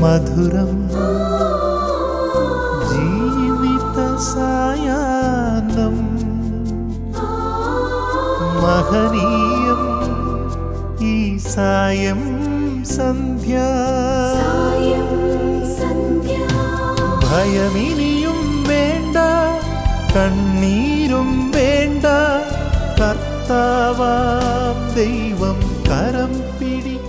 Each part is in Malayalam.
മധുരം ജീവിത സായാഹ്നം മഹനീയം ഈ സായം സന്ധ്യ ഭയമിനിയും വേണ്ട കണ്ണീരും വേണ്ട കർത്താവാം ദൈവം കരം പിടിക്കും.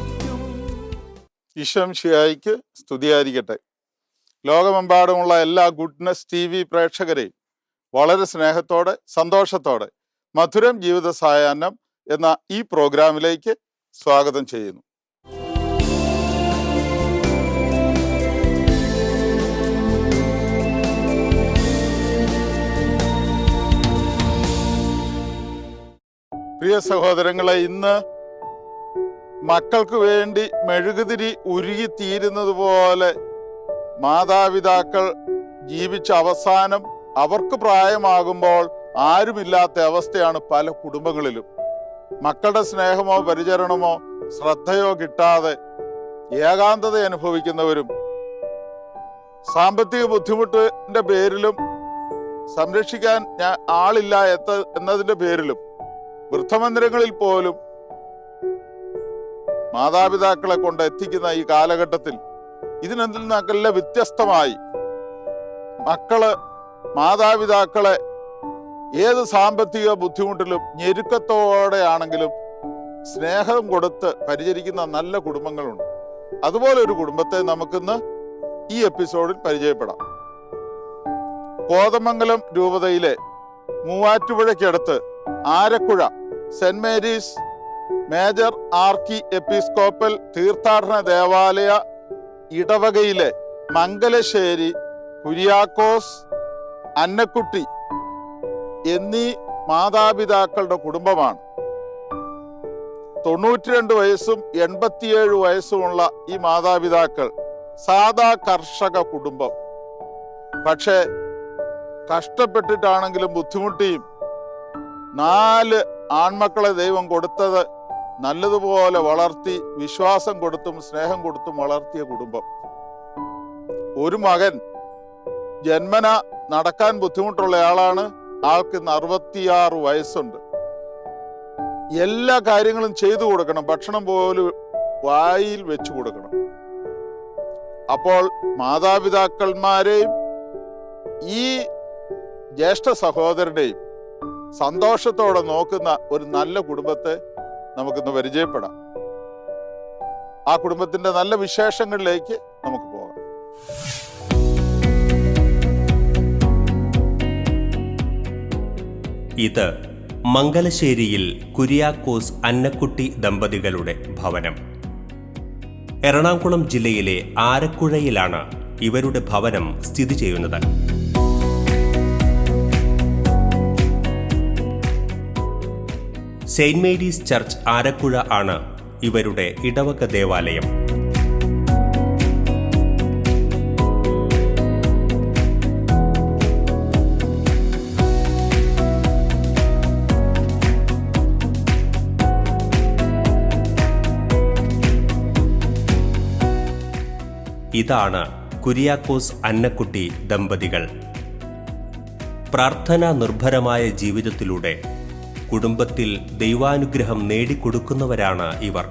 ഈശോ മിശിഹായ്ക്ക് സ്തുതിയായിരിക്കട്ടെ. ലോകമെമ്പാടുമുള്ള എല്ലാ ഗുഡ്നസ് TV പ്രേക്ഷകരെയും വളരെ സ്നേഹത്തോടെ സന്തോഷത്തോടെ മധുരം ജീവിത സായാഹ്നം എന്ന ഈ പ്രോഗ്രാമിലേക്ക് സ്വാഗതം ചെയ്യുന്നു. പ്രിയ സഹോദരങ്ങളെ, ഇന്ന് മക്കൾക്ക് വേണ്ടി മെഴുകുതിരി ഉരുകിത്തീരുന്നത് പോലെ മാതാപിതാക്കൾ ജീവിച്ച അവസാനം അവർക്ക് പ്രായമാകുമ്പോൾ ആരുമില്ലാത്ത അവസ്ഥയാണ് പല കുടുംബങ്ങളിലും. മക്കളുടെ സ്നേഹമോ പരിചരണമോ ശ്രദ്ധയോ കിട്ടാതെ ഏകാന്തത അനുഭവിക്കുന്നവരും സാമ്പത്തിക ബുദ്ധിമുട്ടിന്റെ പേരിലും സംരക്ഷിക്കാൻ ആളില്ല എന്നതിന്റെ പേരിലും വൃദ്ധമന്ദിരങ്ങളിൽ പോലും മാതാപിതാക്കളെ കൊണ്ട് എത്തിക്കുന്ന ഈ കാലഘട്ടത്തിൽ ഇതിനെന്തിൽ നിന്നൊക്കെ വ്യത്യസ്തമായി മക്കള് മാതാപിതാക്കളെ ഏത് സാമ്പത്തിക ബുദ്ധിമുട്ടിലും ഞെരുക്കത്തോടെയാണെങ്കിലും സ്നേഹം കൊടുത്ത് പരിചരിക്കുന്ന നല്ല കുടുംബങ്ങളുണ്ട്. അതുപോലെ ഒരു കുടുംബത്തെ നമുക്കിന്ന് ഈ എപ്പിസോഡിൽ പരിചയപ്പെടാം. കോതമംഗലം രൂപതയിലെ മൂവാറ്റുപുഴയ്ക്കടുത്ത് Arakuzha saint Mary's major archiepiscopal തീർത്ഥാടന ദേവാലയ ഇടവകയിലെ മംഗലശ്ശേരി കുര്യാക്കോസ് അന്നക്കുട്ടി എന്നീ മാതാപിതാക്കളുടെ കുടുംബമാണ്. 92 വയസ്സും 87 വയസ്സുമുള്ള ഈ മാതാപിതാക്കൾ സാധാ കർഷക കുടുംബം. പക്ഷേ കഷ്ടപ്പെട്ടിട്ടാണെങ്കിലും ബുദ്ധിമുട്ടിയും 4 ആൺമക്കളെ ദൈവം കൊടുത്തത് നല്ലതുപോലെ വളർത്തി വിശ്വാസം കൊടുത്തും സ്നേഹം കൊടുത്തും വളർത്തിയ കുടുംബം. ഒരു മകൻ ജന്മന നടക്കാൻ ബുദ്ധിമുട്ടുള്ള ആളാണ്. ആൾക്ക് 66 വയസ്സുണ്ട്. എല്ലാ കാര്യങ്ങളും ചെയ്തു കൊടുക്കണം, ഭക്ഷണം പോലും വായിൽ വെച്ചു കൊടുക്കണം. അപ്പോൾ മാതാപിതാക്കന്മാരെയും ഈ ജ്യേഷ്ഠ സഹോദരനെയും സന്തോഷത്തോടെ നോക്കുന്ന ഒരു നല്ല കുടുംബത്തെ നമുക്കിന്ന് പരിചയപ്പെടാം. ആ കുടുംബത്തിന്റെ നല്ല വിശേഷങ്ങളിലേക്ക് നമുക്ക് പോകാം. ഇത് മംഗലശ്ശേരിയിൽ കുര്യാക്കോസ് അന്നക്കുട്ടി ദമ്പതികളുടെ ഭവനം. എറണാകുളം ജില്ലയിലെ ആരക്കുഴയിലാണ് ഇവരുടെ ഭവനം സ്ഥിതി ചെയ്യുന്നത്. സെയിന്റ് മേരീസ് ചർച്ച് ആരക്കുഴ ആണ് ഇവരുടെ ഇടവക ദേവാലയം. ഇതാണ് കുര്യാക്കോസ് അന്നക്കുട്ടി ദമ്പതികൾ. പ്രാർത്ഥനാ നിർഭരമായ ജീവിതത്തിലൂടെ കുടുംബത്തിൽ ദൈവാനുഗ്രഹം നേടിക്കൊടുക്കുന്നവരാണ് ഇവർ.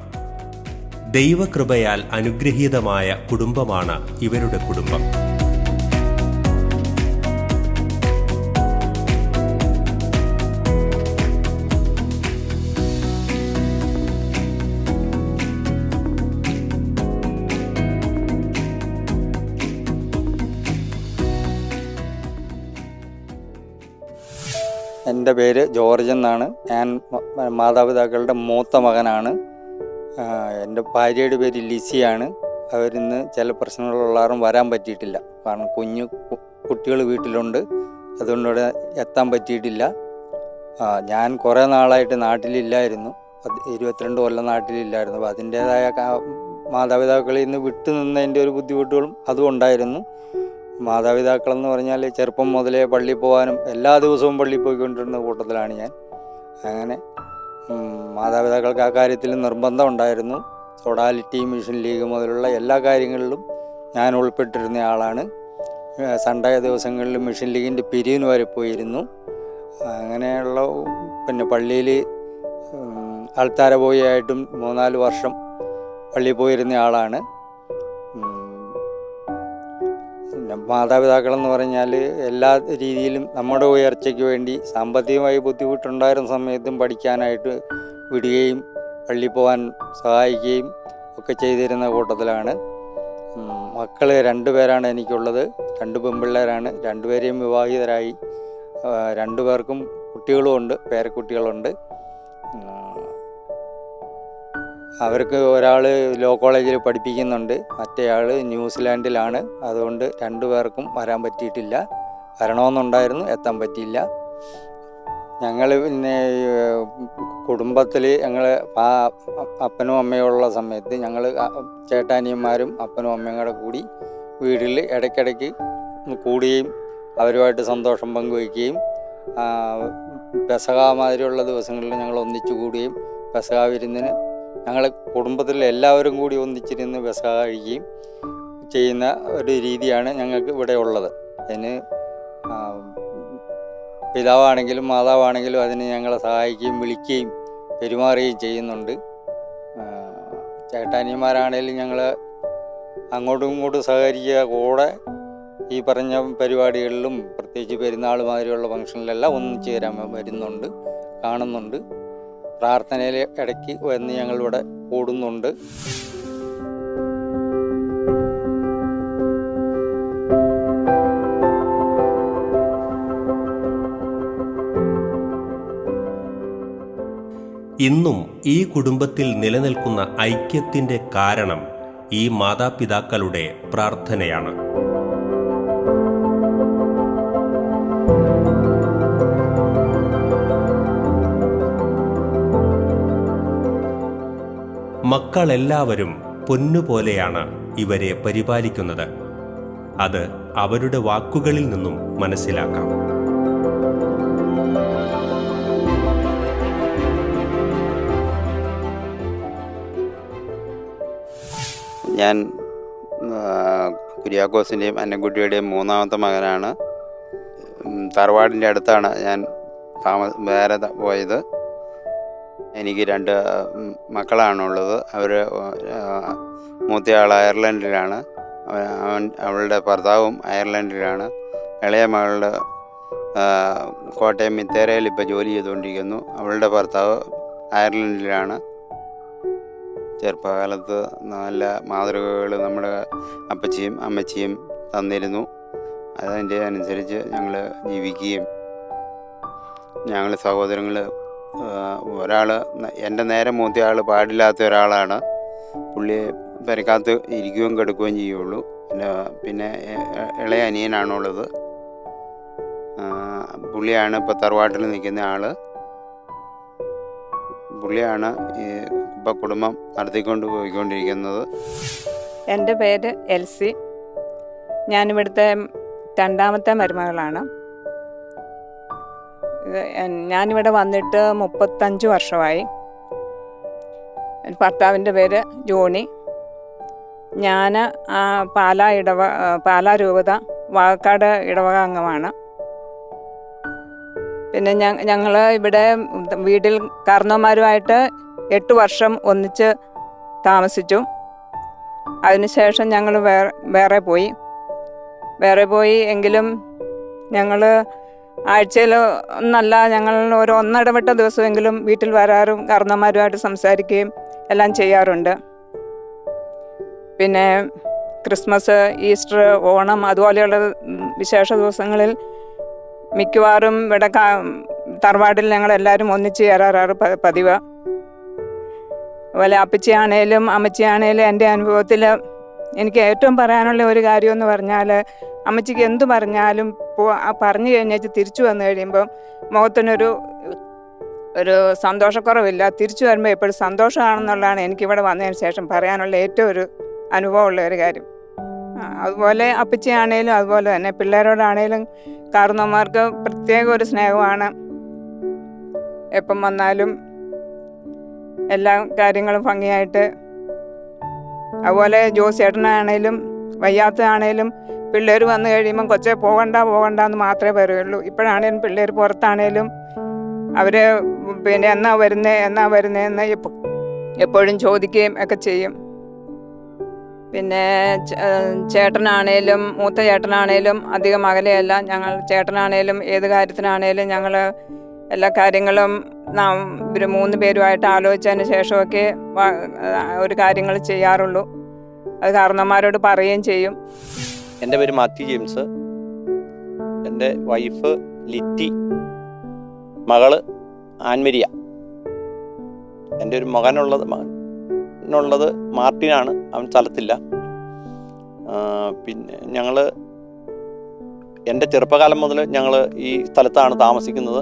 ദൈവകൃപയാൽ അനുഗ്രഹീതമായ കുടുംബമാണ് ഇവരുടെ കുടുംബം. എൻ്റെ പേര് ജോർജ് എന്നാണ്. ഞാൻ മാതാപിതാക്കളുടെ മൂത്ത മകനാണ്. എൻ്റെ ഭാര്യയുടെ പേര് ലിസിയാണ്. അവരിന്ന് ചില പ്രശ്നങ്ങളുള്ളവരും വരാൻ പറ്റിയിട്ടില്ല. കാരണം കുട്ടികൾ വീട്ടിലുണ്ട്, അതുകൊണ്ട് ഇവിടെ എത്താൻ പറ്റിയിട്ടില്ല. ഞാൻ കുറേ നാളായിട്ട് നാട്ടിലില്ലായിരുന്നു. 22 കൊല്ലം നാട്ടിലില്ലായിരുന്നു. അപ്പോൾ അതിൻ്റേതായ മാതാപിതാക്കളിൽ നിന്ന് വിട്ടു നിന്നതിൻ്റെ ഒരു ബുദ്ധിമുട്ടുകളും അതും ഉണ്ടായിരുന്നു. മാതാപിതാക്കളെന്ന് പറഞ്ഞാൽ ചെറുപ്പം മുതലേ പള്ളിയിൽ പോകാനും എല്ലാ ദിവസവും പള്ളിയിൽ പോയിക്കൊണ്ടിരുന്ന കൂട്ടത്തിലാണ് ഞാൻ. അങ്ങനെ മാതാപിതാക്കൾക്ക് ആ കാര്യത്തിൽ നിർബന്ധം ഉണ്ടായിരുന്നു. സൊഡാലിറ്റി, മിഷൻ ലീഗ് മുതലുള്ള എല്ലാ കാര്യങ്ങളിലും ഞാൻ ഉൾപ്പെട്ടിരുന്ന ആളാണ്. സൺഡേ ദിവസങ്ങളിൽ മിഷൻ ലീഗിൻ്റെ പിരിവിന് വരെ പോയിരുന്നു. അങ്ങനെയുള്ള പിന്നെ പള്ളിയിൽ ആൾത്താര പോയായിട്ടും 3-4 വർഷം പള്ളിയിൽ പോയിരുന്ന ആളാണ്. പിന്നെ മാതാപിതാക്കളെന്ന് പറഞ്ഞാൽ എല്ലാ രീതിയിലും നമ്മുടെ ഉയർച്ചയ്ക്ക് വേണ്ടി സാമ്പത്തികമായി ബുദ്ധിമുട്ടുണ്ടായിരുന്ന സമയത്തും പഠിക്കാനായിട്ട് വിടുകയും പള്ളിയിൽ പോകാൻ സഹായിക്കുകയും ഒക്കെ ചെയ്തിരുന്ന കൂട്ടത്തിലാണ്. മക്കൾ 2 പേരാണ് എനിക്കുള്ളത്. 2 പെൺപിള്ളേരാണ്. 2 പേരെയും വിവാഹിതരായി. 2 പേർക്കും കുട്ടികളുമുണ്ട്, പേരക്കുട്ടികളുണ്ട്. അവർക്ക് ഒരാൾ ലോ കോളേജിൽ പഠിപ്പിക്കുന്നുണ്ട്, മറ്റേയാൾ ന്യൂസിലാൻഡിലാണ്. അതുകൊണ്ട് 2 പേർക്കും വരാൻ പറ്റിയിട്ടില്ല. വരണമെന്നുണ്ടായിരുന്നു, എത്താൻ പറ്റിയില്ല. ഞങ്ങൾ പിന്നെ കുടുംബത്തിൽ ഞങ്ങൾ അപ്പനും അമ്മയും ഉള്ള സമയത്ത് ഞങ്ങൾ ചേട്ടാനിയന്മാരും അപ്പനും അമ്മയും കൂടെ കൂടി വീട്ടിൽ ഇടയ്ക്കിടയ്ക്ക് കൂടുകയും അവരുമായിട്ട് സന്തോഷം പങ്കുവയ്ക്കുകയും പെസഹ മാതിരിയുള്ള ദിവസങ്ങളിൽ ഞങ്ങൾ ഒന്നിച്ചു കൂടുകയും പെസഹ വിരുന്നിന് ഞങ്ങൾ കുടുംബത്തിലെ എല്ലാവരും കൂടി ഒന്നിച്ചിരുന്ന് പെസഹ കഴിക്കുകയും ചെയ്യുന്ന ഒരു രീതിയാണ് ഞങ്ങൾക്ക് ഇവിടെ ഉള്ളത്. അതിന് പിതാവാണെങ്കിലും മാതാവാണെങ്കിലും അതിന് ഞങ്ങളെ സഹായിക്കുകയും വിളിക്കുകയും പെരുമാറുകയും ചെയ്യുന്നുണ്ട്. ചേട്ടാനിയന്മാരാണെങ്കിലും ഞങ്ങൾ അങ്ങോട്ടും ഇങ്ങോട്ടും സഹകരിക്കുക, കൂടെ ഈ പറഞ്ഞ പരിപാടികളിലും പ്രത്യേകിച്ച് പെരുന്നാൾ മാതിരിയുള്ള ഫംഗ്ഷനിലെല്ലാം ഒന്നിച്ചു ചേരാൻ വരുന്നുണ്ട്, കാണുന്നുണ്ട്. പ്രാർത്ഥനയിൽ ഇടയ്ക്ക് വന്ന് ഞങ്ങളിവിടെ കൂടുന്നുണ്ട്. ഇന്നും ഈ കുടുംബത്തിൽ നിലനിൽക്കുന്ന ഐക്യത്തിൻ്റെ കാരണം ഈ മാതാപിതാക്കളുടെ പ്രാർത്ഥനയാണ്. മക്കളെല്ലാവരും പൊന്നുപോലെയാണ് ഇവരെ പരിപാലിക്കുന്നത്. അത് അവരുടെ വാക്കുകളിൽ നിന്നും മനസ്സിലാക്കാം. ഞാൻ കുര്യാക്കോസിൻ്റെയും അന്നക്കുട്ടിയുടെയും 3ാമത്തെ മകനാണ്. തറവാടിൻ്റെ അടുത്താണ് ഞാൻ വേറെ പോയത്. എനിക്ക് 2 മക്കളാണുള്ളത്. അവർ മൂത്തയാൾ അയർലൻഡിലാണ്, അവളുടെ ഭർത്താവും അയർലൻഡിലാണ്. ഇളയ മകളുടെ കോട്ടയം മിത്തേരയിൽ ഇപ്പോൾ ജോലി ചെയ്തുകൊണ്ടിരിക്കുന്നു. അവളുടെ ഭർത്താവ് അയർലൻഡിലാണ്. ചെറുപ്പകാലത്ത് നല്ല മാതൃകകൾ നമ്മുടെ അപ്പച്ചിയും അമ്മച്ചിയും തന്നിരുന്നു. അതിൻ്റെ അനുസരിച്ച് ഞങ്ങൾ ജീവിക്കുകയും ഞങ്ങൾ സഹോദരങ്ങൾ ഒരാൾ എൻ്റെ നേരെ മൂത്തയാൾ പാടില്ലാത്ത ഒരാളാണ്. പുള്ളിയെ പെരക്കകത്ത് ഇരിക്കുകയും കിടക്കുകയും ചെയ്യുള്ളൂ. പിന്നെ ഇളയ അനിയനാണുള്ളത്. പുള്ളിയാണ് ഇപ്പോൾ തറവാട്ടിൽ നിൽക്കുന്ന ആൾ. പുള്ളിയാണ് ഇപ്പോൾ കുടുംബം നടത്തിക്കൊണ്ട് പോയിക്കൊണ്ടിരിക്കുന്നത്. എൻ്റെ പേര് എൽസി. ഞാനിവിടുത്തെ 2ാമത്തെ മരുമകളാണ്. ഞാനിവിടെ വന്നിട്ട് 35 വർഷമായി. ഭർത്താവിൻ്റെ പേര് ജോണി. ഞാൻ പാലാ രൂപത വാകക്കാട് ഇടവക അംഗമാണ്. പിന്നെ ഞങ്ങൾ ഇവിടെ വീട്ടിൽ കാരണവന്മാരുമായിട്ട് 8 വർഷം ഒന്നിച്ച് താമസിച്ചു. അതിനുശേഷം ഞങ്ങൾ വേറെ പോയി എങ്കിലും ഞങ്ങൾ ആഴ്ചയിൽ ഒന്നല്ല, ഞങ്ങൾ ഒരു ഒന്നിടവിട്ട ദിവസമെങ്കിലും വീട്ടിൽ വരാറും കാരണവന്മാരുമായിട്ട് സംസാരിക്കുകയും എല്ലാം ചെയ്യാറുണ്ട്. പിന്നെ ക്രിസ്മസ്, ഈസ്റ്റർ, ഓണം അതുപോലെയുള്ള വിശേഷ ദിവസങ്ങളിൽ മിക്കവാറും ഇവിടെ തറവാട്ടിൽ ഞങ്ങളെല്ലാവരും ഒന്നിച്ച് ചേരാറാറ് പതിവ്. അതുപോലെ അപ്പച്ചിയാണേലും അമ്മച്ചിയാണേലും എൻ്റെ അനുഭവത്തിൽ എനിക്ക് ഏറ്റവും പറയാനുള്ള ഒരു കാര്യമെന്ന് പറഞ്ഞാൽ, അമ്മച്ചിക്ക് എന്തു പറഞ്ഞാലും പറഞ്ഞു കഴിഞ്ഞാൽ തിരിച്ചു വന്നു കഴിയുമ്പം മുഖത്തിനൊരു സന്തോഷക്കുറവില്ല. തിരിച്ചു വരുമ്പോൾ എപ്പോഴും സന്തോഷമാണെന്നുള്ളതാണ് എനിക്കിവിടെ വന്നതിന് ശേഷം പറയാനുള്ള ഏറ്റവും ഒരു അനുഭവമുള്ള ഒരു കാര്യം. അതുപോലെ അപ്പച്ചിയാണേലും അതുപോലെ തന്നെ പിള്ളേരോടാണേലും കാരണവന്മാർക്ക് പ്രത്യേക ഒരു സ്നേഹമാണ്. എപ്പം വന്നാലും എല്ലാ കാര്യങ്ങളും ഭംഗിയായിട്ട്. അതുപോലെ ജോസേട്ടനാണേലും വയ്യാത്തതാണേലും പിള്ളേർ വന്നു കഴിയുമ്പം കൊച്ചെ പോകണ്ട എന്ന് മാത്രമേ പറയുള്ളൂ. ഇപ്പോഴാണേലും പിള്ളേർ പുറത്താണേലും അവർ പിന്നെ എന്നാ വരുന്നതെന്ന് എപ്പോഴും ചോദിക്കുകയും ഒക്കെ ചെയ്യും. പിന്നെ ചേട്ടനാണേലും മൂത്ത ചേട്ടനാണേലും അധികം അകലെയല്ല. ചേട്ടനാണേലും ഏത് കാര്യത്തിനാണേലും ഞങ്ങൾ എല്ലാ കാര്യങ്ങളും ഇവർ 3 പേരുമായിട്ട് ആലോചിച്ചതിന് ശേഷമൊക്കെ ഒരു കാര്യങ്ങൾ ചെയ്യാറുള്ളൂ. അത് കാരണവന്മാരോട് പറയുകയും ചെയ്യും. എൻ്റെ പേര് മാത്യു ജെയിംസ്. എൻ്റെ വൈഫ് ലിറ്റി, മകള് ആൻമരിയ. എൻ്റെ ഒരു മകനുള്ളത് മാർട്ടിനാണ്, അവൻ സ്ഥലത്തില്ല. പിന്നെ എൻ്റെ ചെറുപ്പകാലം മുതൽ ഞങ്ങൾ ഈ സ്ഥലത്താണ് താമസിക്കുന്നത്.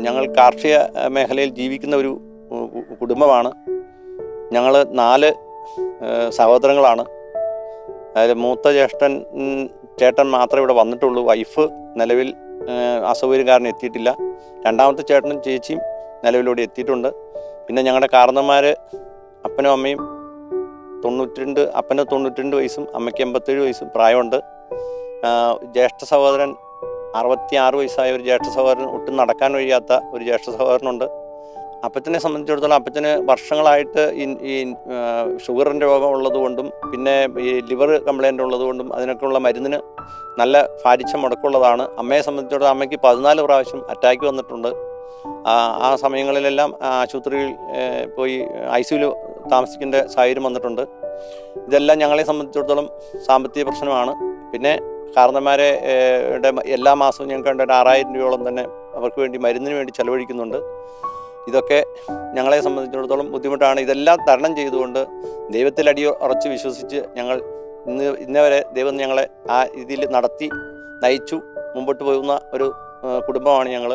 ഞങ്ങൾ കാർഷിക മേഖലയിൽ ജീവിക്കുന്ന ഒരു കുടുംബമാണ്. ഞങ്ങൾ 4 സഹോദരങ്ങളാണ്. അതിൽ മൂത്ത ചേട്ടൻ മാത്രമേ ഇവിടെ വന്നിട്ടുള്ളൂ. വൈഫ് നിലവിൽ അസൗകര്യം കാരണം എത്തിയിട്ടില്ല. രണ്ടാമത്തെ ചേട്ടനും ചേച്ചിയും നിലവിലൂടെ എത്തിയിട്ടുണ്ട്. പിന്നെ ഞങ്ങളുടെ കാരണന്മാർ അപ്പനും അമ്മയും 92, അപ്പന് 92 വയസ്സും അമ്മയ്ക്ക് 87 വയസ്സും പ്രായമുണ്ട്. ജ്യേഷ്ഠ സഹോദരൻ 66 വയസ്സായ ഒരു ജ്യേഷ്ഠ സഹോദരൻ, ഒട്ടും നടക്കാൻ കഴിയാത്ത ഒരു ജ്യേഷ്ഠ സഹോദരനുണ്ട്. അപ്പച്ചനെ സംബന്ധിച്ചിടത്തോളം അപ്പച്ചന് വർഷങ്ങളായിട്ട് ഈ ഷുഗറിൻ്റെ രോഗം ഉള്ളതുകൊണ്ടും പിന്നെ ഈ ലിവർ കംപ്ലൈൻ്റ് ഉള്ളതുകൊണ്ടും അതിനൊക്കെയുള്ള മരുന്നിന് നല്ല ഭാരിച്ച മുടക്കമുള്ളതാണ്. അമ്മയെ സംബന്ധിച്ചിടത്തോളം അമ്മയ്ക്ക് 14 പ്രാവശ്യം അറ്റാക്ക് വന്നിട്ടുണ്ട്. ആ സമയങ്ങളിലെല്ലാം ആശുപത്രിയിൽ പോയി ICUവിൽ താമസിക്കേണ്ട സാഹചര്യം വന്നിട്ടുണ്ട്. ഇതെല്ലാം ഞങ്ങളെ സംബന്ധിച്ചിടത്തോളം സാമ്പത്തിക പ്രശ്നമാണ്. പിന്നെ കാരണന്മാരെ എല്ലാ മാസവും ഞങ്ങൾക്ക് 6,000 രൂപയോളം തന്നെ അവർക്ക് വേണ്ടി മരുന്നിന് വേണ്ടി ചെലവഴിക്കുന്നുണ്ട്. ഇതൊക്കെ ഞങ്ങളെ സംബന്ധിച്ചിടത്തോളം ബുദ്ധിമുട്ടാണ്. ഇതെല്ലാം തരണം ചെയ്തുകൊണ്ട് ദൈവത്തിൽ ഉറച്ച് വിശ്വസിച്ച് ഞങ്ങൾ ഇന്നവരെ ദൈവം ഞങ്ങളെ ആ രീതിയിൽ നടത്തി നയിച്ചു മുമ്പോട്ട് പോകുന്ന ഒരു കുടുംബമാണ് ഞങ്ങൾ.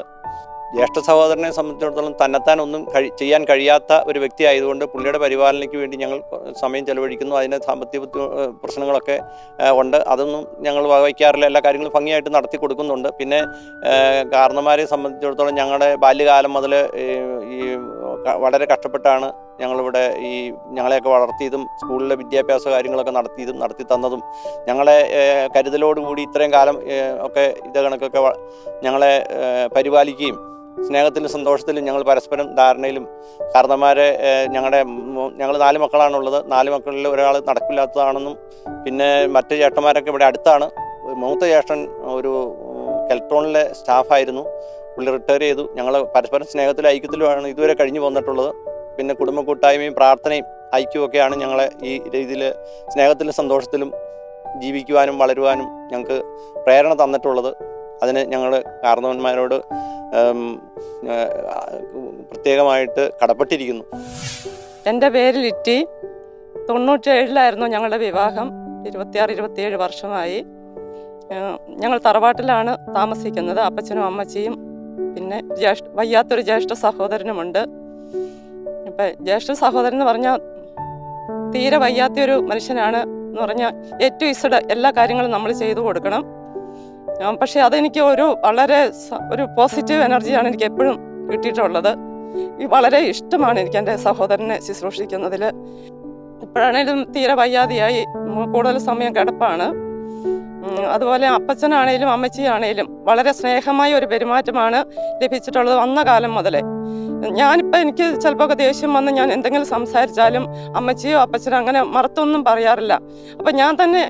ജ്യേഷ്ഠ സഹോദരനെ സംബന്ധിച്ചിടത്തോളം തന്നെത്താൻ ഒന്നും ചെയ്യാൻ കഴിയാത്ത ഒരു വ്യക്തി ആയതുകൊണ്ട് പുള്ളിയുടെ പരിപാലനയ്ക്ക് വേണ്ടി ഞങ്ങൾ സമയം ചെലവഴിക്കുന്നു. അതിന് സാമ്പത്തിക പ്രശ്നങ്ങളൊക്കെ ഉണ്ട്. അതൊന്നും ഞങ്ങൾ വകവയ്ക്കാറില്ല. എല്ലാ കാര്യങ്ങളും ഭംഗിയായിട്ട് നടത്തി കൊടുക്കുന്നുണ്ട്. പിന്നെ കാരണന്മാരെ സംബന്ധിച്ചിടത്തോളം ഞങ്ങളുടെ ബാല്യകാലം മുതൽ ഈ വളരെ കഷ്ടപ്പെട്ടാണ് ഞങ്ങളിവിടെ ഞങ്ങളെയൊക്കെ വളർത്തിയതും സ്കൂളിലെ വിദ്യാഭ്യാസ കാര്യങ്ങളൊക്കെ നടത്തി തന്നതും ഞങ്ങളെ കരുതലോടുകൂടി ഇത്രയും കാലം ഒക്കെ ഇത് കണക്കൊക്കെ ഞങ്ങളെ പരിപാലിക്കുകയും സ്നേഹത്തിലും സന്തോഷത്തിലും ഞങ്ങൾ പരസ്പരം ധാരണയിലും കാരണന്മാരെ ഞങ്ങൾ 4 മക്കളാണുള്ളത്. 4 മക്കളിൽ ഒരാൾ നടക്കില്ലാത്തതാണെന്നും പിന്നെ മറ്റ് ചേട്ടന്മാരൊക്കെ ഇവിടെ അടുത്താണ്. മൂത്ത ചേട്ടൻ ഒരു കെൽട്രോണിലെ സ്റ്റാഫായിരുന്നു. പുള്ളി റിട്ടയർ ചെയ്തു. ഞങ്ങൾ പരസ്പരം സ്നേഹത്തിലും ഐക്യത്തിലുമാണ് ഇതുവരെ കഴിഞ്ഞു പോന്നിട്ടുള്ളത്. പിന്നെ കുടുംബ കൂട്ടായ്മയും പ്രാർത്ഥനയും ഐക്യമൊക്കെയാണ് ഞങ്ങളെ ഈ രീതിയിൽ സ്നേഹത്തിലും സന്തോഷത്തിലും ജീവിക്കുവാനും വളരുവാനും ഞങ്ങൾക്ക് പ്രേരണ തന്നിട്ടുള്ളത്. അതിന് ഞങ്ങൾ കാരണവന്മാരോട് പ്രത്യേകമായിട്ട് കടപ്പെട്ടിരിക്കുന്നു. എൻ്റെ പേര് ലിറ്റി. 97-ലായിരുന്നു ഞങ്ങളുടെ വിവാഹം. 26-27 വർഷമായി. ഞങ്ങൾ തറവാട്ടിലാണ് താമസിക്കുന്നത്. അപ്പച്ചനും അമ്മച്ചിയും പിന്നെ വയ്യാത്തൊരു ജ്യേഷ്ഠ സഹോദരനുമുണ്ട്. ഇപ്പം ജ്യേഷ്ഠ സഹോദരൻ എന്ന് പറഞ്ഞാൽ തീരെ വയ്യാത്തൊരു മനുഷ്യനാണ് എന്ന് പറഞ്ഞാൽ A to Z എല്ലാ കാര്യങ്ങളും നമ്മൾ ചെയ്തു കൊടുക്കണം. പക്ഷേ അതെനിക്ക് വളരെ ഒരു പോസിറ്റീവ് എനർജിയാണ് എനിക്ക് എപ്പോഴും കിട്ടിയിട്ടുള്ളത്. വളരെ ഇഷ്ടമാണ് എനിക്ക് എൻ്റെ സഹോദരനെ ശുശ്രൂഷിക്കുന്നതിൽ. ഇപ്പോഴാണേലും തീരെ വയ്യാതെയായി, കൂടുതൽ സമയം കിടപ്പാണ്. അതുപോലെ അപ്പച്ചനാണേലും അമ്മച്ചിയാണേലും വളരെ സ്നേഹമായ ഒരു പെരുമാറ്റമാണ് ലഭിച്ചിട്ടുള്ളത് വന്ന കാലം മുതലേ. ഞാനിപ്പോൾ എനിക്ക് ചിലപ്പോൾ ദേഷ്യം വന്ന് ഞാൻ എന്തെങ്കിലും സംസാരിച്ചാലും അമ്മച്ചിയോ അപ്പച്ചനോ അങ്ങനെ മറുത്തൊന്നും പറയാറില്ല. അപ്പം ഞാൻ തന്നെ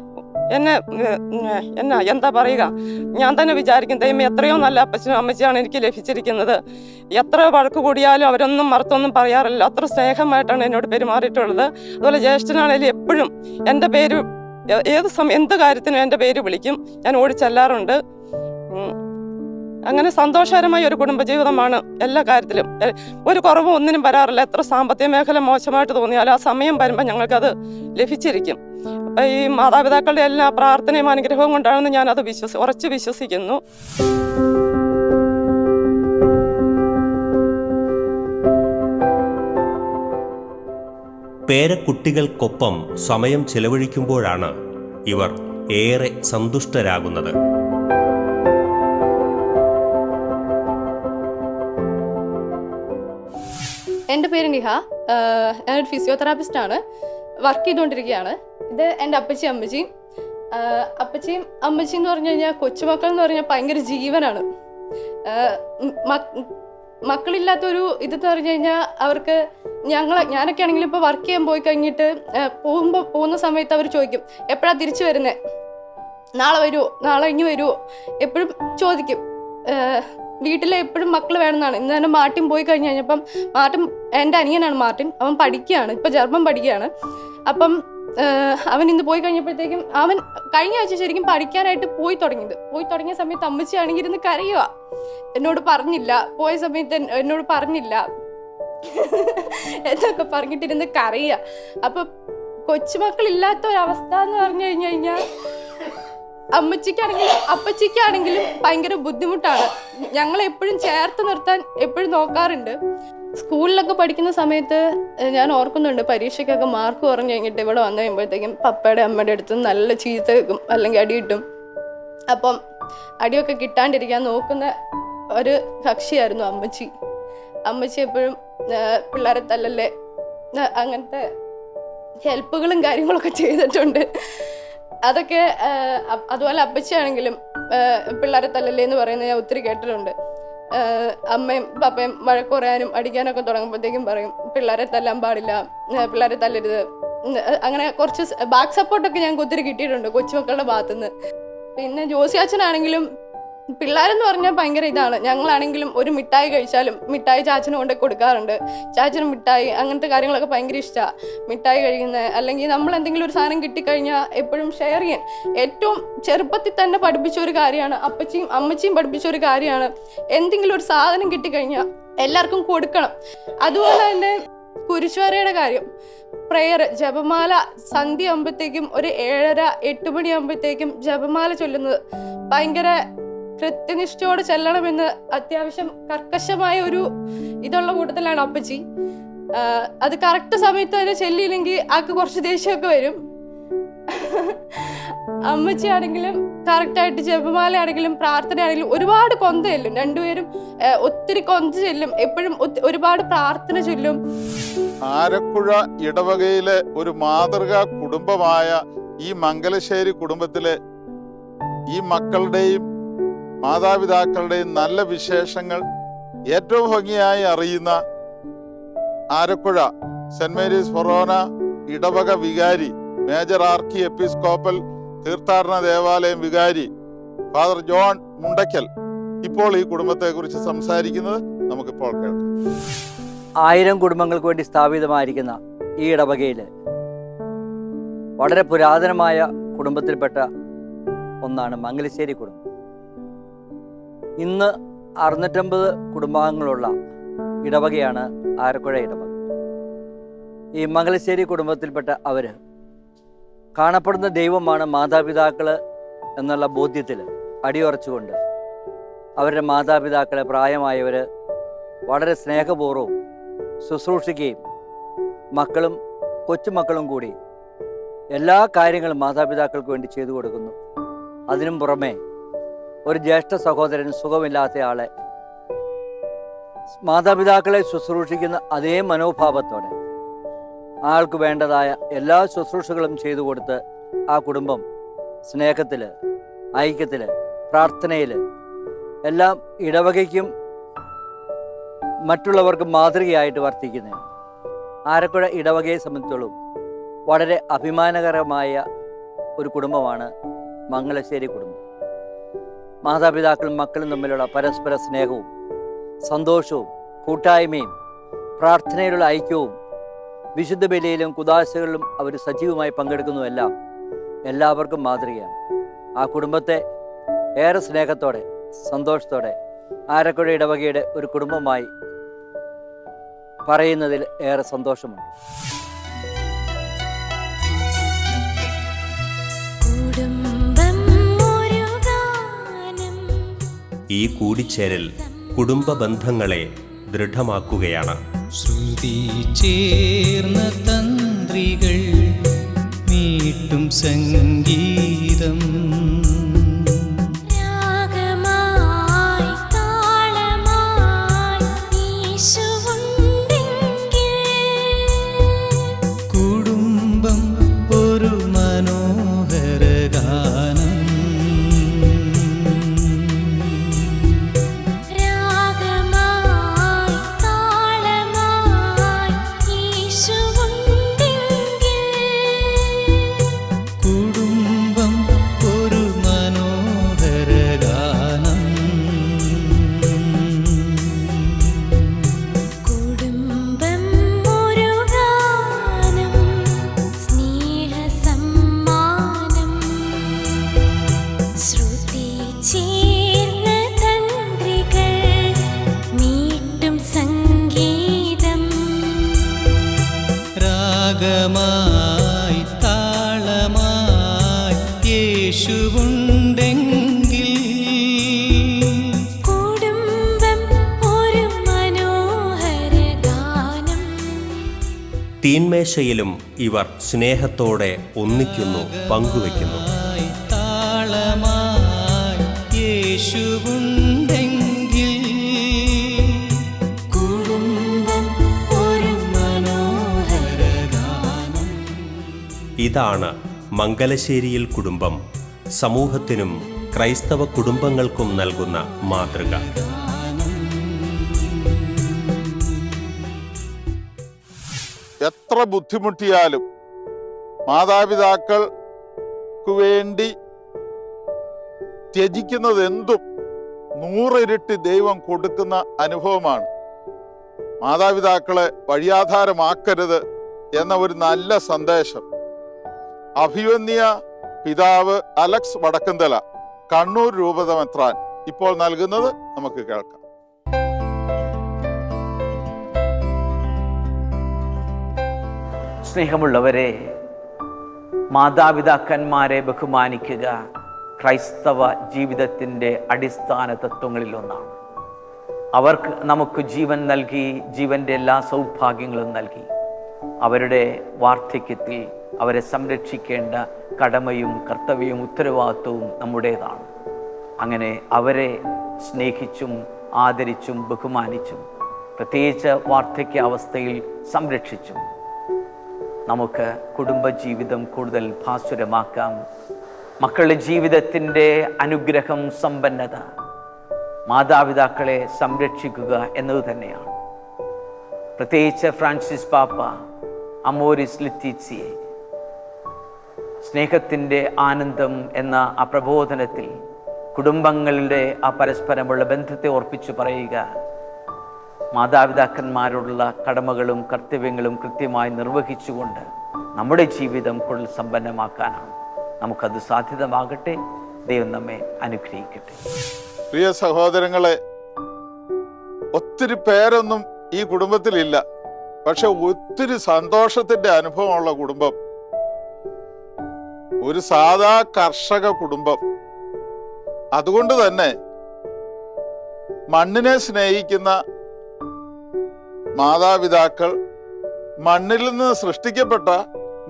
എന്താ പറയുക, ഞാൻ തന്നെ വിചാരിക്കും ദൈവം എത്രയോ നല്ല അപ്പച്ചനും അമ്മച്ചിയാണ് എനിക്ക് ലഭിച്ചിരിക്കുന്നത്. എത്ര വഴക്ക് കൂടിയാലും അവരൊന്നും മറുത്തൊന്നും പറയാറില്ല. അത്ര സ്നേഹമായിട്ടാണ് എന്നോട് പെരുമാറിയിട്ടുള്ളത്. അതുപോലെ ജ്യേഷ്ഠനാണേലും എപ്പോഴും എൻ്റെ പേര് ഏത് സമയം എന്ത് കാര്യത്തിനും എൻ്റെ പേര് വിളിക്കും. ഞാൻ ഓടിച്ചെല്ലാറുണ്ട്. അങ്ങനെ സന്തോഷകരമായ ഒരു കുടുംബജീവിതമാണ്. എല്ലാ കാര്യത്തിലും ഒരു കുറവും ഒന്നിനും വരാറില്ല. എത്ര സാമ്പത്തിക മേഖല മോശമായിട്ട് തോന്നിയാലും ആ സമയം വരുമ്പോൾ ഞങ്ങൾക്കത് ലഭിച്ചിരിക്കും. അപ്പം ഈ മാതാപിതാക്കളുടെ എല്ലാ പ്രാർത്ഥനയും അനുഗ്രഹവും കൊണ്ടാണെന്ന് ഞാനത് ഉറച്ച് വിശ്വസിക്കുന്നു. പേരക്കുട്ടികൾക്കൊപ്പം സമയം ചെലവഴിക്കുമ്പോഴാണ് ഇവർ ഏറെ സന്തുഷ്ടരാകുന്നത്. എൻ്റെ പേര് നിഹ. ഞാനൊരു ഫിസിയോതെറാപ്പിസ്റ്റാണ്. വർക്ക് ചെയ്തുകൊണ്ടിരിക്കുകയാണ്. ഇത് എൻ്റെ അപ്പച്ചിയും അമ്മച്ചിയും. അപ്പച്ചിയും അമ്മച്ചിയും എന്ന് പറഞ്ഞു കഴിഞ്ഞാൽ കൊച്ചുമക്കൾ എന്ന് പറഞ്ഞാൽ ഭയങ്കര ജീവനാണ്. മക്കളില്ലാത്തൊരു ഇതെന്ന് പറഞ്ഞു കഴിഞ്ഞാൽ അവർക്ക് ഞാനൊക്കെ ആണെങ്കിലും ഇപ്പോൾ വർക്ക് ചെയ്യാൻ പോയി കഴിഞ്ഞിട്ട് പോകുന്ന സമയത്ത് അവർ ചോദിക്കും, എപ്പോഴാണ് തിരിച്ചു വരുന്നത്, നാളെ വരുമോ, നാളെ ഇനി വരുമോ, എപ്പോഴും ചോദിക്കും. വീട്ടിലെ എപ്പോഴും മക്കൾ വേണമെന്നാണ്. ഇന്ന് തന്നെ മാർട്ടിൻ പോയി കഴിഞ്ഞ് കഴിഞ്ഞപ്പം മാർട്ടിൻ, എൻ്റെ അനിയനാണ് മാർട്ടിൻ, അവൻ പഠിക്കുകയാണ്, ഇപ്പോൾ ജർമ്മൻ പഠിക്കുകയാണ്. അപ്പം അവൻ ഇന്ന് പോയി കഴിഞ്ഞപ്പോഴത്തേക്കും അവൻ കഴിഞ്ഞ ആഴ്ച ശരിക്കും പഠിക്കാനായിട്ട് പോയി തുടങ്ങിയ സമയത്ത് അമ്മച്ചിയാണെങ്കിൽ ഇരുന്ന് കരയുക. എന്നോട് പറഞ്ഞില്ല, പോയ സമയത്ത് എന്നോട് പറഞ്ഞില്ല എന്നൊക്കെ പറഞ്ഞിട്ടിരുന്ന് കരയുക. അപ്പം കൊച്ചുമക്കളില്ലാത്ത ഒരവസ്ഥ എന്ന് പറഞ്ഞു കഴിഞ്ഞു കഴിഞ്ഞാൽ അമ്മച്ചിക്കാണെങ്കിലും അപ്പച്ചിക്കാണെങ്കിലും ഭയങ്കര ബുദ്ധിമുട്ടാണ്. ഞങ്ങളെപ്പോഴും ചേർത്ത് നിർത്താൻ എപ്പോഴും നോക്കാറുണ്ട്. സ്കൂളിലൊക്കെ പഠിക്കുന്ന സമയത്ത് ഞാൻ ഓർക്കുന്നുണ്ട്, പരീക്ഷയ്ക്കൊക്കെ മാർക്ക് കുറഞ്ഞു കഴിഞ്ഞിട്ട് ഇവിടെ വന്നു കഴിയുമ്പോഴത്തേക്കും പപ്പയുടെ അമ്മയുടെ അടുത്ത് നല്ല ചീത്ത വെക്കും, അല്ലെങ്കിൽ അടി കിട്ടും. അപ്പം അടിയൊക്കെ കിട്ടാണ്ടിരിക്കാൻ നോക്കുന്ന ഒരു കക്ഷിയായിരുന്നു അമ്മച്ചി. അമ്മച്ചി എപ്പോഴും പിള്ളേരെ തല്ലല്ലേ അങ്ങനത്തെ ഹെൽപ്പുകളും കാര്യങ്ങളൊക്കെ ചെയ്തിട്ടുണ്ട്. അതൊക്കെ അതുപോലെ അപ്പച്ചിയാണെങ്കിലും പിള്ളേരെ തല്ലല്ലേ എന്ന് പറയുന്നത് ഞാൻ ഒത്തിരി കേട്ടിട്ടുണ്ട്. അമ്മയും പപ്പയും വഴക്ക് പറയാനും അടിക്കാനൊക്കെ തുടങ്ങുമ്പോഴത്തേക്കും പറയും, പിള്ളേരെ തല്ലാൻ പാടില്ല, പിള്ളേരെ തല്ലരുത്. അങ്ങനെ കുറച്ച് ബാക്ക് സപ്പോർട്ടൊക്കെ ഞങ്ങൾക്ക് ഒത്തിരി കിട്ടിയിട്ടുണ്ട് കൊച്ചുമക്കളുടെ ഭാഗത്തുനിന്ന്. പിന്നെ ജോസിയാച്ചനാണെങ്കിലും പിള്ളേരെന്ന് പറഞ്ഞാൽ ഭയങ്കര ഇതാണ്. ഞങ്ങളാണെങ്കിലും ഒരു മിഠായി കഴിച്ചാലും മിഠായി ചാച്ചന് കൊണ്ട് കൊടുക്കാറുണ്ട്. ചാച്ചന് മിഠായി അങ്ങനത്തെ കാര്യങ്ങളൊക്കെ ഭയങ്കര ഇഷ്ടമാണ്. മിഠായി കഴിക്കുന്നത്, അല്ലെങ്കിൽ നമ്മൾ എന്തെങ്കിലും ഒരു സാധനം കിട്ടിക്കഴിഞ്ഞാൽ എപ്പോഴും ഷെയർ ചെയ്യാൻ ഏറ്റവും ചെറുപ്പത്തിൽ തന്നെ പഠിപ്പിച്ച ഒരു കാര്യമാണ്. അപ്പച്ചിയും അമ്മച്ചിയും പഠിപ്പിച്ച ഒരു കാര്യമാണ്, എന്തെങ്കിലും ഒരു സാധനം കിട്ടിക്കഴിഞ്ഞാൽ എല്ലാവർക്കും കൊടുക്കണം. അതുപോലെ തന്നെ കുരിശുവരയുടെ കാര്യം, പ്രെയർ, ജപമാല സന്ധ്യ ആകുമ്പോഴത്തേക്കും ഒരു 7:30-8 മണിയാകുമ്പോഴത്തേക്കും ജപമാല ചൊല്ലുന്നത് ഭയങ്കര കൃത്യനിഷ്ഠയോടെ ചെല്ലണമെന്ന് അത്യാവശ്യം കർക്കശമായ ഒരു ഇതുള്ള കൂട്ടത്തിലാണ് അപ്പച്ചി. അത് കറക്റ്റ് സമയത്ത് തന്നെ ചെല്ലിയില്ലെങ്കിൽ ആൾക്ക് കുറച്ച് ദേഷ്യമൊക്കെ വരും. അമ്മച്ചി ആണെങ്കിലും കറക്റ്റായിട്ട് ജപമാലയാണെങ്കിലും പ്രാർത്ഥനയാണെങ്കിലും ഒരുപാട് കൊന്ത ചെല്ലും. രണ്ടുപേരും ഒത്തിരി കൊന്ത ചെല്ലും, എപ്പോഴും ഒരുപാട് പ്രാർത്ഥന ചൊല്ലും. ആരക്കുഴ ഇടവകയിലെ ഒരു മാതൃകാ കുടുംബമായ ഈ മംഗലശ്ശേരി കുടുംബത്തിലെ ഈ മക്കളുടെയും മാതാപിതാക്കളുടെയും നല്ല വിശേഷങ്ങൾ ഏറ്റവും ഭംഗിയായി അറിയുന്ന ആരക്കുഴ സെന്റ് മേരീസ് ഫൊറോന ഇടവക വികാരി, മേജർ ആർക്കി എപ്പിസ്കോപ്പൽ തീർത്ഥാടന ദേവാലയം വികാരി ഫാദർ ജോൺ മുണ്ടയ്ക്കൽ ഇപ്പോൾ ഈ കുടുംബത്തെക്കുറിച്ച് സംസാരിക്കുന്നത് നമുക്കിപ്പോൾ കേൾക്കാം. 1000 കുടുംബങ്ങൾക്ക് വേണ്ടി സ്ഥാപിതമായിരിക്കുന്ന ഈ ഇടവകയിൽ വളരെ പുരാതനമായ കുടുംബത്തിൽപ്പെട്ട ഒന്നാണ് മംഗലശ്ശേരി കുടുംബം. ഇന്ന് 650 കുടുംബാംഗങ്ങളുള്ള ഇടവകയാണ് ആരക്കുഴ ഇടവക. ഈ മംഗലശ്ശേരി കുടുംബത്തിൽപ്പെട്ട അവർ കാണപ്പെടുന്ന ദൈവമാണ് മാതാപിതാക്കൾ എന്നുള്ള ബോധ്യത്തിൽ അടിയുറച്ചുകൊണ്ട് അവരുടെ മാതാപിതാക്കളെ, പ്രായമായവർ വളരെ സ്നേഹപൂർവ്വം ശുശ്രൂഷിക്കുകയും മക്കളും കൊച്ചുമക്കളും കൂടി എല്ലാ കാര്യങ്ങളും മാതാപിതാക്കൾക്ക് വേണ്ടി ചെയ്തു കൊടുക്കുന്നു. അതിനും പുറമെ ഒരു ജ്യേഷ്ഠ സഹോദരൻ സുഖമില്ലാത്ത ആളെ മാതാപിതാക്കളെ ശുശ്രൂഷിക്കുന്ന അതേ മനോഭാവത്തോടെ ആൾക്ക് വേണ്ടതായ എല്ലാ ശുശ്രൂഷകളും ചെയ്തു കൊടുത്ത് ആ കുടുംബം സ്നേഹത്തിൽ, ഐക്യത്തിൽ, പ്രാർത്ഥനയിൽ എല്ലാം ഇടവകയ്ക്കും മറ്റുള്ളവർക്കും മാതൃകയായിട്ട് വർത്തിക്കുന്നതാണ്. ആരക്കുഴ ഇടവകയെ സംബന്ധിച്ചോളം വളരെ അഭിമാനകരമായ ഒരു കുടുംബമാണ് മംഗലശ്ശേരി കുടുംബം. മാതാപിതാക്കളും മക്കളും തമ്മിലുള്ള പരസ്പര സ്നേഹവും സന്തോഷവും കൂട്ടായ്മയും പ്രാർത്ഥനയിലുള്ള ഐക്യവും വിശുദ്ധ ബലിയിലും കുദാശകളിലും അവർ സജീവമായി പങ്കെടുക്കുന്നതെല്ലാം എല്ലാവർക്കും മാതൃകയാണ്. ആ കുടുംബത്തെ ഏറെ സ്നേഹത്തോടെ സന്തോഷത്തോടെ ആരക്കുഴ ഇടവകയുടെ ഒരു കുടുംബമായി പറയുന്നതിൽ ഏറെ സന്തോഷമുണ്ട്. ഈ കൂടിച്ചേരൽ കുടുംബ ബന്ധങ്ങളെ ദൃഢമാക്കുകയാണ്. ശ്രുതി ചേർന്ന തന്ത്രികൾ മീട്ടും സംഗീതം, കുടുംബം യേശുവുണ്ടെങ്കിൽ കുടുംബം ഒരു മനോഹര ഗാനം. തീന്മേശയിലും ഇവർ സ്നേഹത്തോടെ ഒന്നിക്കുന്നു, പങ്കുവയ്ക്കുന്നു. താളമായി യേശുവുണ്ടെങ്കിൽ കുടുംബം ഒരു മനോഹര ഗാനം. ഇതാണ് മംഗലശ്ശേരിയിൽ കുടുംബം സമൂഹത്തിനും ക്രൈസ്തവ കുടുംബങ്ങൾക്കും നൽകുന്ന മാതൃക. എത്ര ബുദ്ധിമുട്ടിയാലും മാതാപിതാക്കൾക്ക് വേണ്ടി ത്യജിക്കുന്നത് എന്തും 100 ഇരട്ടി ദൈവം കൊടുക്കുന്ന അനുഭവമാണ്. മാതാപിതാക്കളെ വഴിയാധാരമാക്കരുത് എന്ന ഒരു നല്ല സന്ദേശം അഭിവന്യ പിതാവ് അലക്സ് വടക്കുംതല, കണ്ണൂർ രൂപത മെത്രാൻ ഇപ്പോൾ നൽകുന്നത് നമുക്ക് കേൾക്കാം. സ്നേഹമുള്ളവരെ, മാതാപിതാക്കന്മാരെ ബഹുമാനിക്കുക ക്രൈസ്തവ ജീവിതത്തിൻ്റെ അടിസ്ഥാന തത്വങ്ങളിലൊന്നാണ്. അവർക്ക് നമുക്ക് ജീവൻ നൽകി, ജീവൻ്റെ എല്ലാ സൗഭാഗ്യങ്ങളും നൽകി. അവരുടെ വാർദ്ധക്യത്തിൽ അവരെ സംരക്ഷിക്കേണ്ട കടമയും കർത്തവ്യവും ഉത്തരവാദിത്വവും നമ്മുടേതാണ്. അങ്ങനെ അവരെ സ്നേഹിച്ചും ആദരിച്ചും ബഹുമാനിച്ചും പ്രത്യേകിച്ച് വാർദ്ധക്യാവസ്ഥയിൽ സംരക്ഷിച്ചും നമുക്ക് കുടുംബജീവിതം കൂടുതൽ ഭാസുരമാക്കാം. മക്കളുടെ ജീവിതത്തിൻ്റെ അനുഗ്രഹം, സമ്പന്നത മാതാപിതാക്കളെ സംരക്ഷിക്കുക എന്നത് തന്നെയാണ്. പ്രത്യേകിച്ച് ഫ്രാൻസിസ് പാപ്പ അമോരിസ് ലെറ്റീസിയെ സ്നേഹത്തിൻ്റെ ആനന്ദം എന്ന ആ പ്രബോധനത്തിൽ കുടുംബങ്ങളുടെ ആ പരസ്പരമുള്ള ബന്ധത്തെ ഓർപ്പിച്ചു പറയുക, മാതാപിതാക്കന്മാരോടുള്ള കടമകളും കർത്തവ്യങ്ങളും കൃത്യമായി നിർവഹിച്ചുകൊണ്ട് നമ്മുടെ ജീവിതം കൂടുതൽ സമ്പന്നമാക്കാനാണ്. നമുക്കത് സാധ്യതമാകട്ടെ. ദൈവം നമ്മെ അനുഗ്രഹിക്കട്ടെ. പ്രിയ സഹോദരങ്ങളെ, ഒത്തിരി പേരൊന്നും ഈ കുടുംബത്തിലില്ല, പക്ഷെ ഒത്തിരി സന്തോഷത്തിന്റെ അനുഭവമുള്ള കുടുംബം. ഒരു സാധാ കർഷക കുടുംബം. അതുകൊണ്ട് തന്നെ മണ്ണിനെ സ്നേഹിക്കുന്ന മാതാപിതാക്കൾ, മണ്ണിൽ നിന്ന് സൃഷ്ടിക്കപ്പെട്ട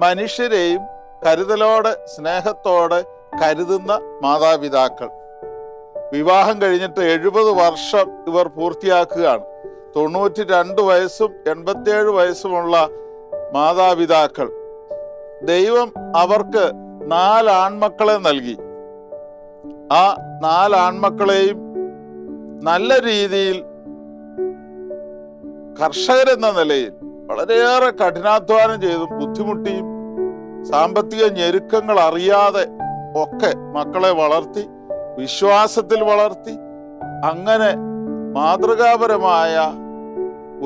മനുഷ്യരെയും കരുതലോടെ സ്നേഹത്തോടെ കരുതുന്ന മാതാപിതാക്കൾ. വിവാഹം കഴിഞ്ഞിട്ട് 70 വർഷം ഇവർ പൂർത്തിയാക്കുകയാണ്. 92 വയസ്സും 87 വയസ്സുമുള്ള മാതാപിതാക്കൾ. ദൈവം അവർക്ക് 4 ആൺമക്കളെ നൽകി. ആ 4 ആൺമക്കളെയും നല്ല രീതിയിൽ കർഷകരെന്ന നിലയിൽ വളരെയേറെ കഠിനാധ്വാനം ചെയ്തും ബുദ്ധിമുട്ടിയും സാമ്പത്തിക ഞെരുക്കങ്ങൾ അറിയാതെ ഒക്കെ മക്കളെ വളർത്തി, വിശ്വാസത്തിൽ വളർത്തി. അങ്ങനെ മാതൃകാപരമായ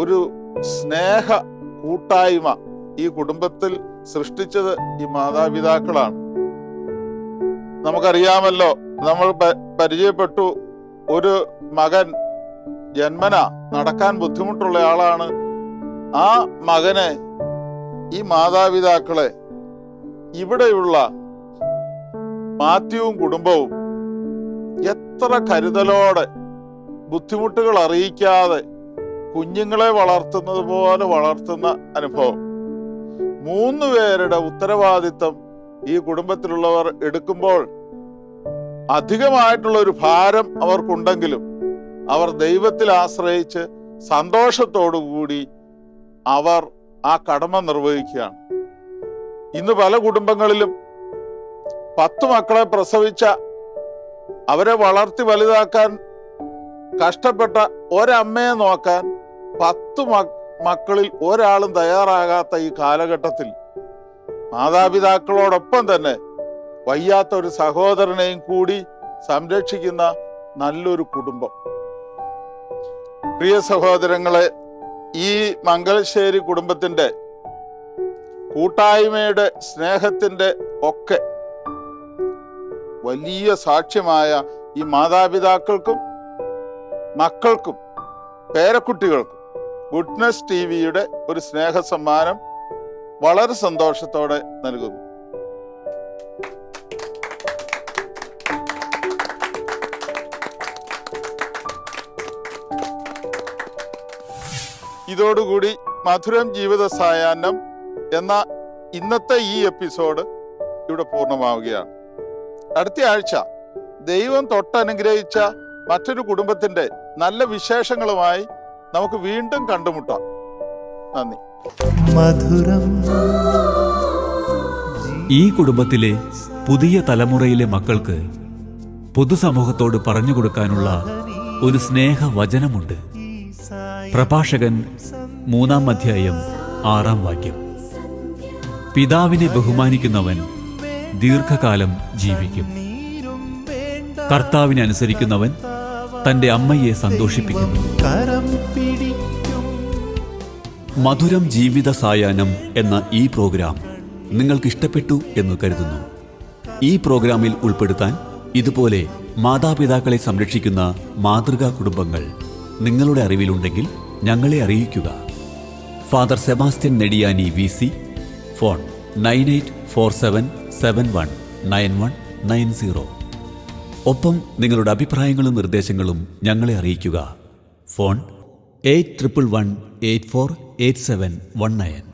ഒരു സ്നേഹ കൂട്ടായ്മ ഈ കുടുംബത്തിൽ സൃഷ്ടിച്ചത് ഈ മാതാപിതാക്കളാണ്. നമുക്കറിയാമല്ലോ, നമ്മൾ പരിചയപ്പെട്ടു, ഒരു മകൻ ജന്മന നടക്കാൻ ബുദ്ധിമുട്ടുള്ള ആളാണ്. ആ മകനെ ഈ മാതാപിതാക്കളെ ഇവിടെയുള്ള മാത്യുവും കുടുംബവും എത്ര കരുതലോടെ ബുദ്ധിമുട്ടുകൾ അറിയിക്കാതെ കുഞ്ഞുങ്ങളെ വളർത്തുന്നത് പോലെ വളർത്തുന്ന അനുഭവം. 3 പേരുടെ ഉത്തരവാദിത്തം ഈ കുടുംബത്തിലുള്ളവർ എടുക്കുമ്പോൾ അധികമായിട്ടുള്ള ഒരു ഭാരം അവർക്കുണ്ടെങ്കിലും അവർ ദൈവത്തിൽ ആശ്രയിച്ച് സന്തോഷത്തോടുകൂടി അവർ ആ കടമ നിർവഹിക്കുകയാണ്. ഇന്ന് പല കുടുംബങ്ങളിലും 10 മക്കളെ പ്രസവിച്ച, അവരെ വളർത്തി വലുതാക്കാൻ കഷ്ടപ്പെട്ട ഒരമ്മയെ നോക്കാൻ 10 മക്കളിൽ ഒരാളും തയ്യാറാകാത്ത ഈ കാലഘട്ടത്തിൽ മാതാപിതാക്കളോടൊപ്പം തന്നെ വയ്യാത്ത ഒരു സഹോദരനെയും കൂടി സംരക്ഷിക്കുന്ന നല്ലൊരു കുടുംബം. പ്രിയ സഹോദരങ്ങളെ, ഈ മംഗലശ്ശേരി കുടുംബത്തിൻ്റെ കൂട്ടായ്മയുടെ സ്നേഹത്തിൻ്റെ ഒക്കെ വലിയ സാക്ഷ്യമായ ഈ മാതാപിതാക്കൾക്കും മക്കൾക്കും പേരക്കുട്ടികൾക്കും ഗുഡ്നസ് ടിവിയുടെ ഒരു സ്നേഹ സമ്മാനം വളരെ സന്തോഷത്തോടെ നൽകുന്നു. ഇതോടുകൂടി മധുരം ജീവിത സായാഹ്നം എന്ന ഇന്നത്തെ ഈ എപ്പിസോഡ് ഇവിടെ പൂർണ്ണമാവുകയാണ്. അടുത്ത ആഴ്ച ദൈവം തൊട്ടനുഗ്രഹിച്ച മറ്റൊരു കുടുംബത്തിന്റെ നല്ല വിശേഷങ്ങളുമായി നമുക്ക് വീണ്ടും കണ്ടുമുട്ടാം. നന്ദി. മധുരം. ഈ കുടുംബത്തിലെ പുതിയ തലമുറയിലെ മക്കൾക്ക് പൊതുസമൂഹത്തോട് പറഞ്ഞു കൊടുക്കാനുള്ള ഒരു സ്നേഹവചനമുണ്ട്. പ്രഭാഷകൻ 3-ാം അധ്യായം 6-ാം വാക്യം. പിതാവിനെ ബഹുമാനിക്കുന്നവൻ ദീർഘകാലം ജീവിക്കും. കർത്താവിനെ അനുസരിക്കുന്നവൻ തൻ്റെ അമ്മയെ സന്തോഷിപ്പിക്കുന്നു. മധുരം ജീവിത സായാഹ്നം എന്ന ഈ പ്രോഗ്രാം നിങ്ങൾക്ക് ഇഷ്ടപ്പെട്ടു എന്ന് കരുതുന്നു. ഈ പ്രോഗ്രാമിൽ ഉൾപ്പെടുത്താൻ ഇതുപോലെ മാതാപിതാക്കളെ സംരക്ഷിക്കുന്ന മാതൃകാ കുടുംബങ്ങൾ നിങ്ങളുടെ അറിവിലുണ്ടെങ്കിൽ ഞങ്ങളെ അറിയിക്കുക. Father Sebastian Nediyani VC, phone 9847719190. ഒപ്പം നിങ്ങളുടെ അഭിപ്രായങ്ങളും നിർദ്ദേശങ്ങളും ഞങ്ങളെ അറിയിക്കുക. ഫോൺ 8111848719.